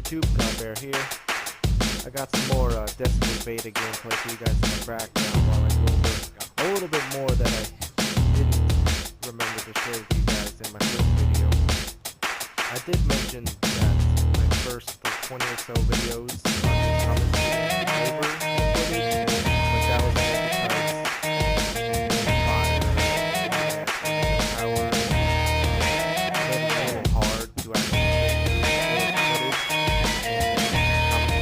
YouTube, Godbear here. I got some more Destiny beta gameplay for you guys in the background while I go over a little bit more that I didn't remember to share with you guys in my first video. I did mention that my first 20 or so videos are just coming over footage, but that was only because fire, power, made it a little hard to actually get footage and comment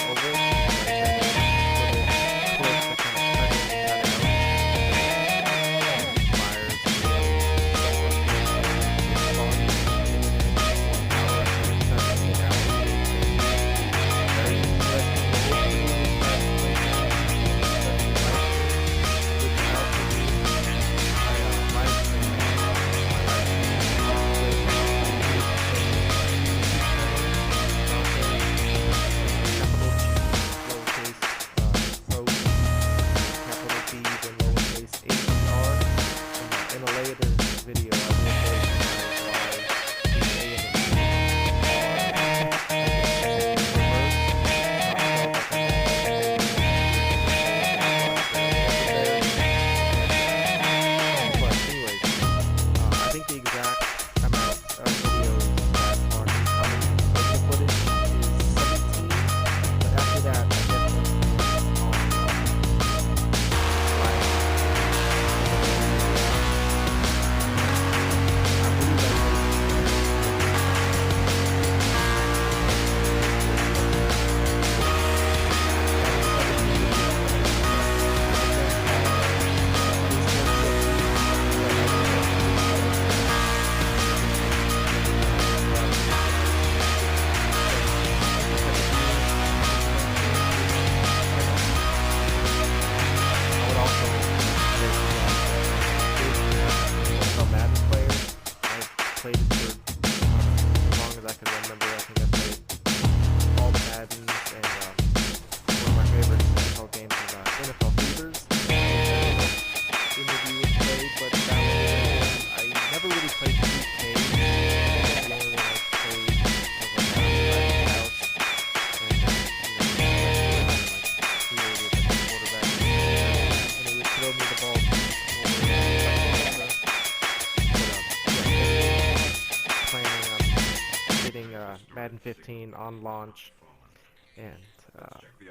over it. So I said little clips that kind of cut in and cut out. Fires, in a later video, I will show you why the A and the B but anyways, I think the exact amount of videos that are incoming social footage is 17, but after that, I definitely played it for as long as I can remember. I think I played all the Maddens, and one of my favorite NFL games is NFL Fevers. Interview was played, but that was I never really played 2K. The only one I played was like Madden House, and created a quarterback, and he would throw me the ball. Madden 15 on launch, and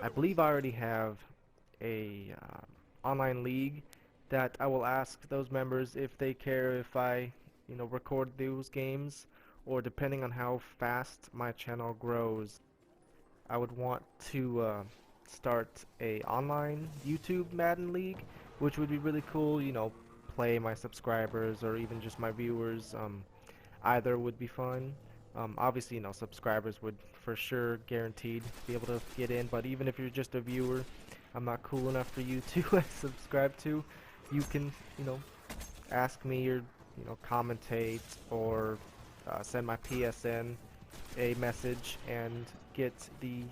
I believe I already have a online league that I will ask those members if they care if I record those games, or depending on how fast my channel grows, I would want to start a online YouTube Madden league, which would be really cool. Play my subscribers or even just my viewers. Either would be fun. Obviously, subscribers would for sure guaranteed be able to get in, but even if you're just a viewer, I'm not cool enough for you to subscribe to. You can, ask me or, commentate or send my PSN a message and get the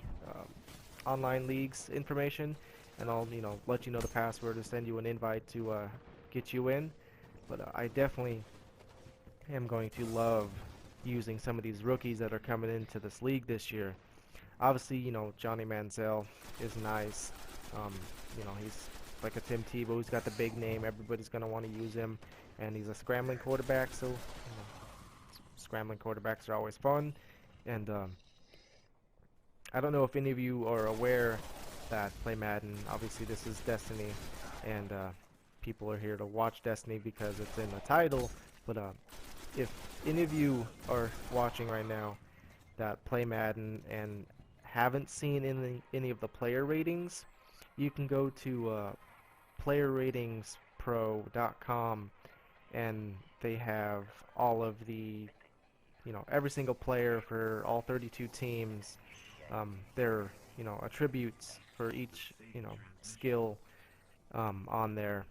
online leagues information, and I'll, let you know the password or send you an invite to get you in. But I definitely am going to love using some of these rookies that are coming into this league this year. Obviously, Johnny Manziel is nice. He's like a Tim Tebow. He's got the big name. Everybody's going to want to use him. And he's a scrambling quarterback, so scrambling quarterbacks are always fun. And I don't know if any of you are aware that play Madden. Obviously, this is Destiny, and people are here to watch Destiny because it's in the title. But if any of you are watching right now that play Madden and haven't seen any of the player ratings, you can go to playerratingspro.com, and they have all of the, every single player for all 32 teams, their, attributes for each, skill on there,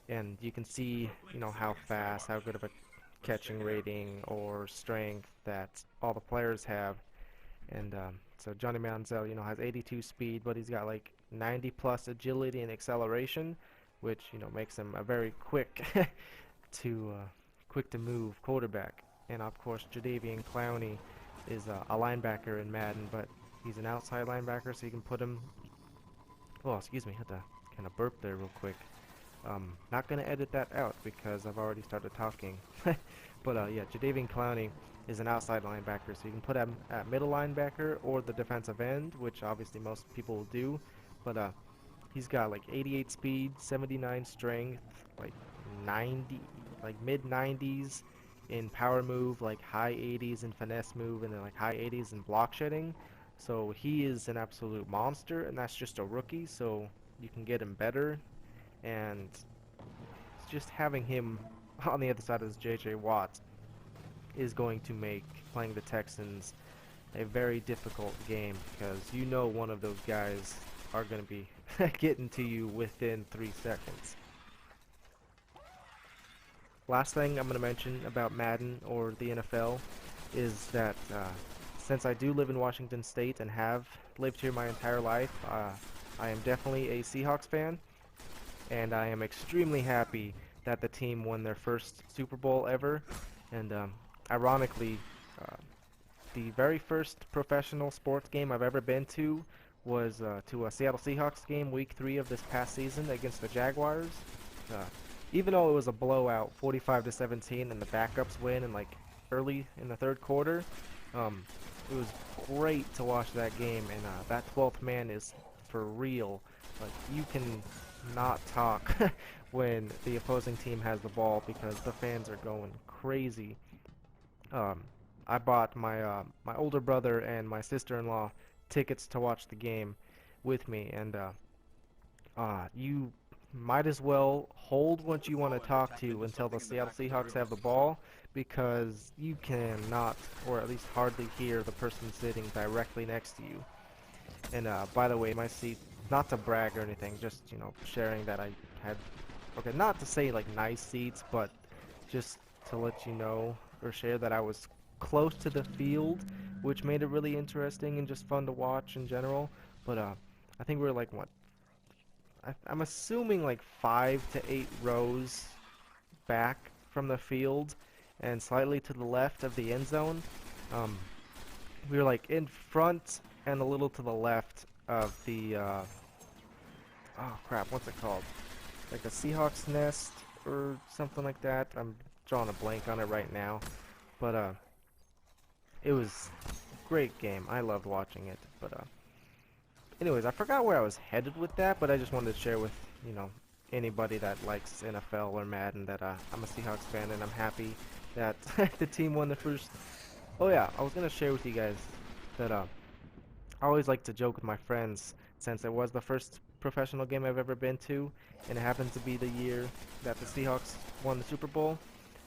and you can see, how fast, how good of a catching rating or strength that all the players have. And so Johnny Manziel, has 82 speed, but he's got like 90 plus agility and acceleration, which makes him a very quick quick to move quarterback. And of course Jadeveon Clowney is a linebacker in Madden, but he's an outside linebacker, so you can put him. Oh, excuse me, had to kind of burp there real quick. Not gonna edit that out because I've already started talking. But yeah, Jadeveon Clowney is an outside linebacker, so you can put him at middle linebacker or the defensive end, which obviously most people will do. But he's got like 88 speed, 79 strength, like 90, like mid 90s in power move, like high 80s in finesse move, and then like high 80s in block shedding. So he is an absolute monster, and that's just a rookie. So you can get him better, and just having him on the other side of J.J. Watt is going to make playing the Texans a very difficult game because you know one of those guys are going to be getting to you within 3 seconds. Last thing I'm going to mention about Madden or the NFL is that since I do live in Washington State and have lived here my entire life, I am definitely a Seahawks fan, and I am extremely happy that the team won their first Super Bowl ever. And ironically, uh, the very first professional sports game I've ever been to was to a Seattle Seahawks game, Week 3 of this past season against the Jaguars. Uh, Even though it was a blowout, 45-17, and the backups win in like early in the third quarter, it was great to watch that game. And that 12th man is for real. Like you can not talk when the opposing team has the ball because the fans are going crazy. Um, I bought my older brother and my sister-in-law tickets to watch the game with me, and you might as well hold what you want to talk to until the Seattle Seahawks have the ball because you cannot, or at least hardly hear the person sitting directly next to you. And by the way, my seat, not to brag or anything, just, sharing that I had, okay, not to say like nice seats, but just to let you know or share that I was close to the field, which made it really interesting and just fun to watch in general. But I think we were like, what, I'm assuming like 5 to 8 rows back from the field and slightly to the left of the end zone. Um, we were like in front and a little to the left of the oh crap, what's it called? Like a Seahawks nest or something like that. I'm drawing a blank on it right now, but it was a great game. I loved watching it. But anyways, I forgot where I was headed with that, but I just wanted to share with anybody that likes NFL or Madden that I'm a Seahawks fan and I'm happy that the team won the first. Oh yeah, I was gonna share with you guys that I always like to joke with my friends since it was the first professional game I've ever been to, and it happened to be the year that the Seahawks won the Super Bowl.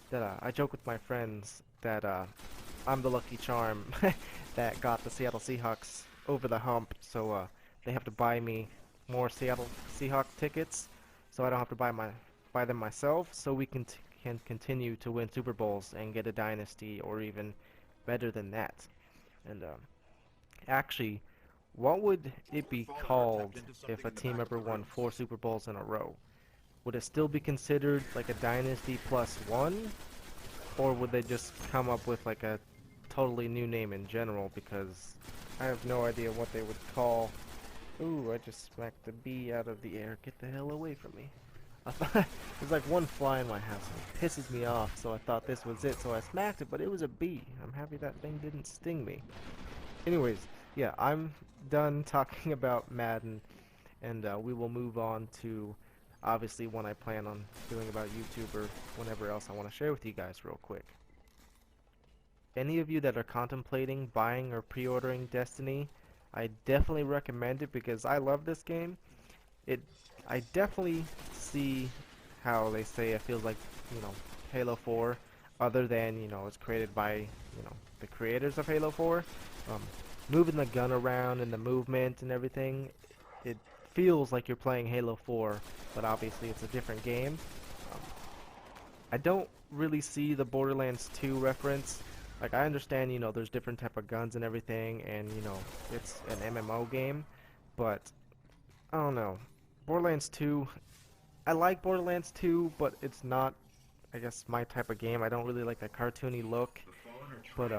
That I joke with my friends that I'm the lucky charm that got the Seattle Seahawks over the hump. So they have to buy me more Seattle Seahawks tickets, so I don't have to buy them myself. So we can continue to win Super Bowls and get a dynasty, or even better than that. And actually, what would it be called if a team ever won 4 Super Bowls in a row? Would it still be considered like a dynasty plus one, or would they just come up with like a totally new name in general? Because I have no idea what they would call. Ooh, I just smacked the bee out of the air. Get the hell away from me. I thought there's like one fly in my house and it pisses me off, so I thought this was it, so I smacked it, but it was a bee. I'm happy that thing didn't sting me. Anyways, yeah, I'm done talking about Madden, and we will move on to obviously one I plan on doing about YouTube or whenever else I want to share with you guys real quick. Any of you that are contemplating buying or pre-ordering Destiny, I definitely recommend it because I love this game. I definitely see how they say it feels like, Halo 4, other than, it's created by, the creators of Halo 4. Moving the gun around and the movement and everything, it feels like you're playing Halo 4, but obviously it's a different game. Um, I don't really see the Borderlands 2 reference. Like, I understand, there's different type of guns and everything, and, it's an MMO game, but I don't know. Borderlands 2, I like Borderlands 2, but it's not, I guess, my type of game. I don't really like the cartoony look, but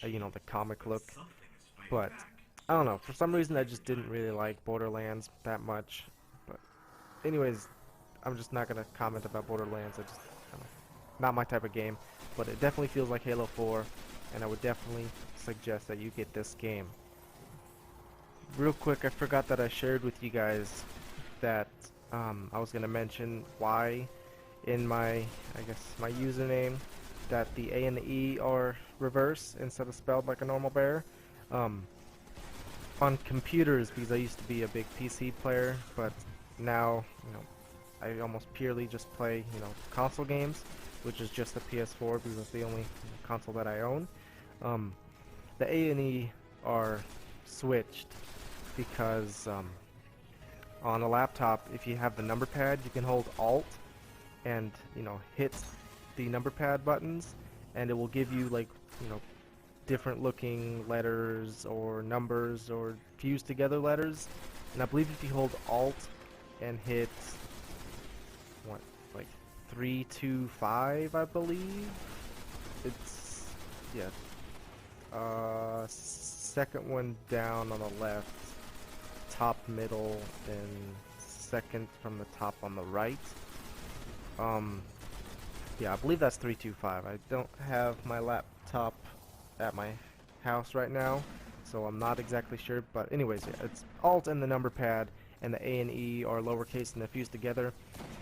you know, the comic look. But I don't know, for some reason I just didn't really like Borderlands that much. But anyways, I'm just not gonna comment about Borderlands. I don't know, not my type of game. But it definitely feels like Halo 4, and I would definitely suggest that you get this game. Real quick, I forgot that I shared with you guys that I was gonna mention why in my, I guess, my username that the A and the E are reversed instead of spelled like a normal bear. Um, on computers, because I used to be a big PC player, but now, you know, I almost purely just play, you know, console games, which is just the PS4 because it's the only console that I own. Um, the A and E are switched because on a laptop, if you have the number pad, you can hold Alt and, you know, hit the number pad buttons, and it will give you, like, you know, different looking letters or numbers or fused together letters. And I believe if you hold Alt and hit what, like 3, 2, 5, I believe it's, yeah, second one down on the left, top middle, and second from the top on the right. Yeah, I believe that's 325. I don't have my laptop at my house right now, so I'm not exactly sure. But anyways, yeah, it's Alt and the number pad, and the A and E are lowercase and they're fused together.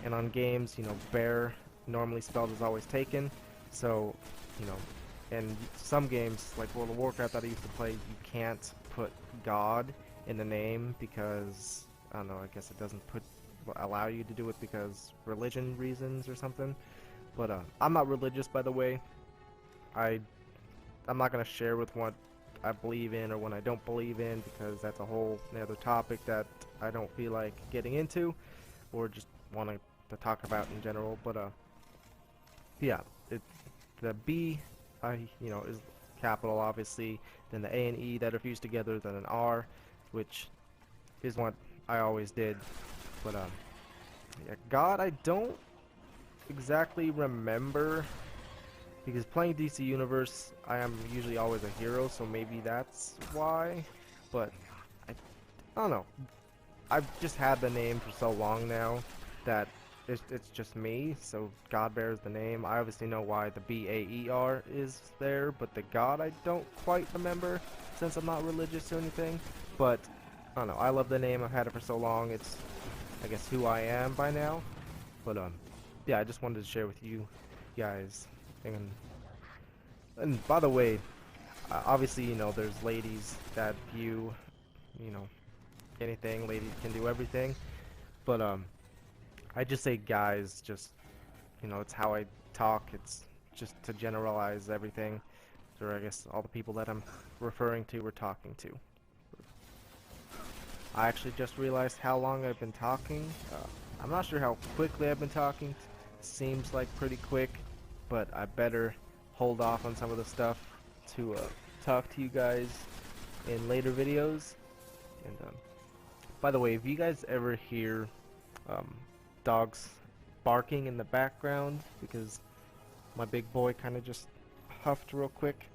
And on games, you know, bear normally spelled is always taken. So, you know, and some games like World of Warcraft that I used to play, you can't put God in the name because I don't know. I guess it doesn't allow you to do it because religion reasons or something. But I'm not religious, by the way. I'm not gonna share with what I believe in or what I don't believe in because that's a whole other topic that I don't feel like getting into or just want to talk about in general. But yeah, the B, you know, is capital obviously. Then the A and E that are fused together, then an R, which is what I always did. But yeah, God, I don't exactly remember because playing DC Universe, I am usually always a hero, so maybe that's why. But I don't know. I've just had the name for so long now that it's just me. So Godbear is the name. I obviously know why the BAER is there, but the God I don't quite remember since I'm not religious or anything. But I don't know. I love the name. I've had it for so long. It's, I guess, who I am by now. But yeah, I just wanted to share with you guys. And by the way, obviously, you know, there's ladies that view, you know, anything. Ladies can do everything. But I just say guys, just, you know, it's how I talk. It's just to generalize everything. Or I guess all the people that I'm referring to or talking to. I actually just realized how long I've been talking. I'm not sure how quickly I've been talking. Seems like pretty quick, but I better hold off on some of the stuff to talk to you guys in later videos. And by the way, if you guys ever hear dogs barking in the background, because my big boy kind of just huffed real quick,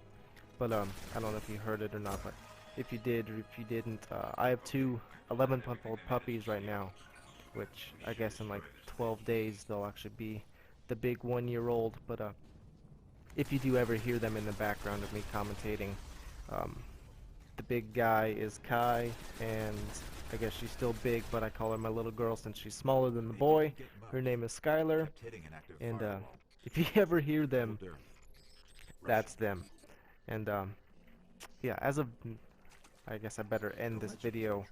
but I don't know if you heard it or not, but if you did or if you didn't, I have two 11-month-old puppies right now, which I guess in like 12 days they'll actually be the big 1-year-old. But if you do ever hear them in the background of me commentating, the big guy is Kai, and I guess she's still big, but I call her my little girl since she's smaller than the boy. Her name is Skylar, and if you ever hear them, that's them. And yeah, as of, I guess I better end this video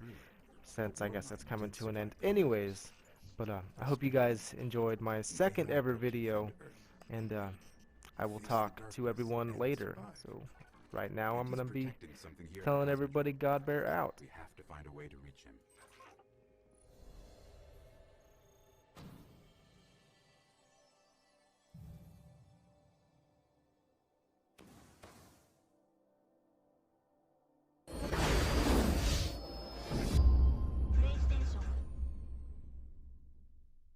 since I guess it's coming to an end anyways. But I hope you guys enjoyed my second ever video, and I will talk to everyone later. So right now I'm gonna be telling everybody Godbear out. We have to find a way to reach him.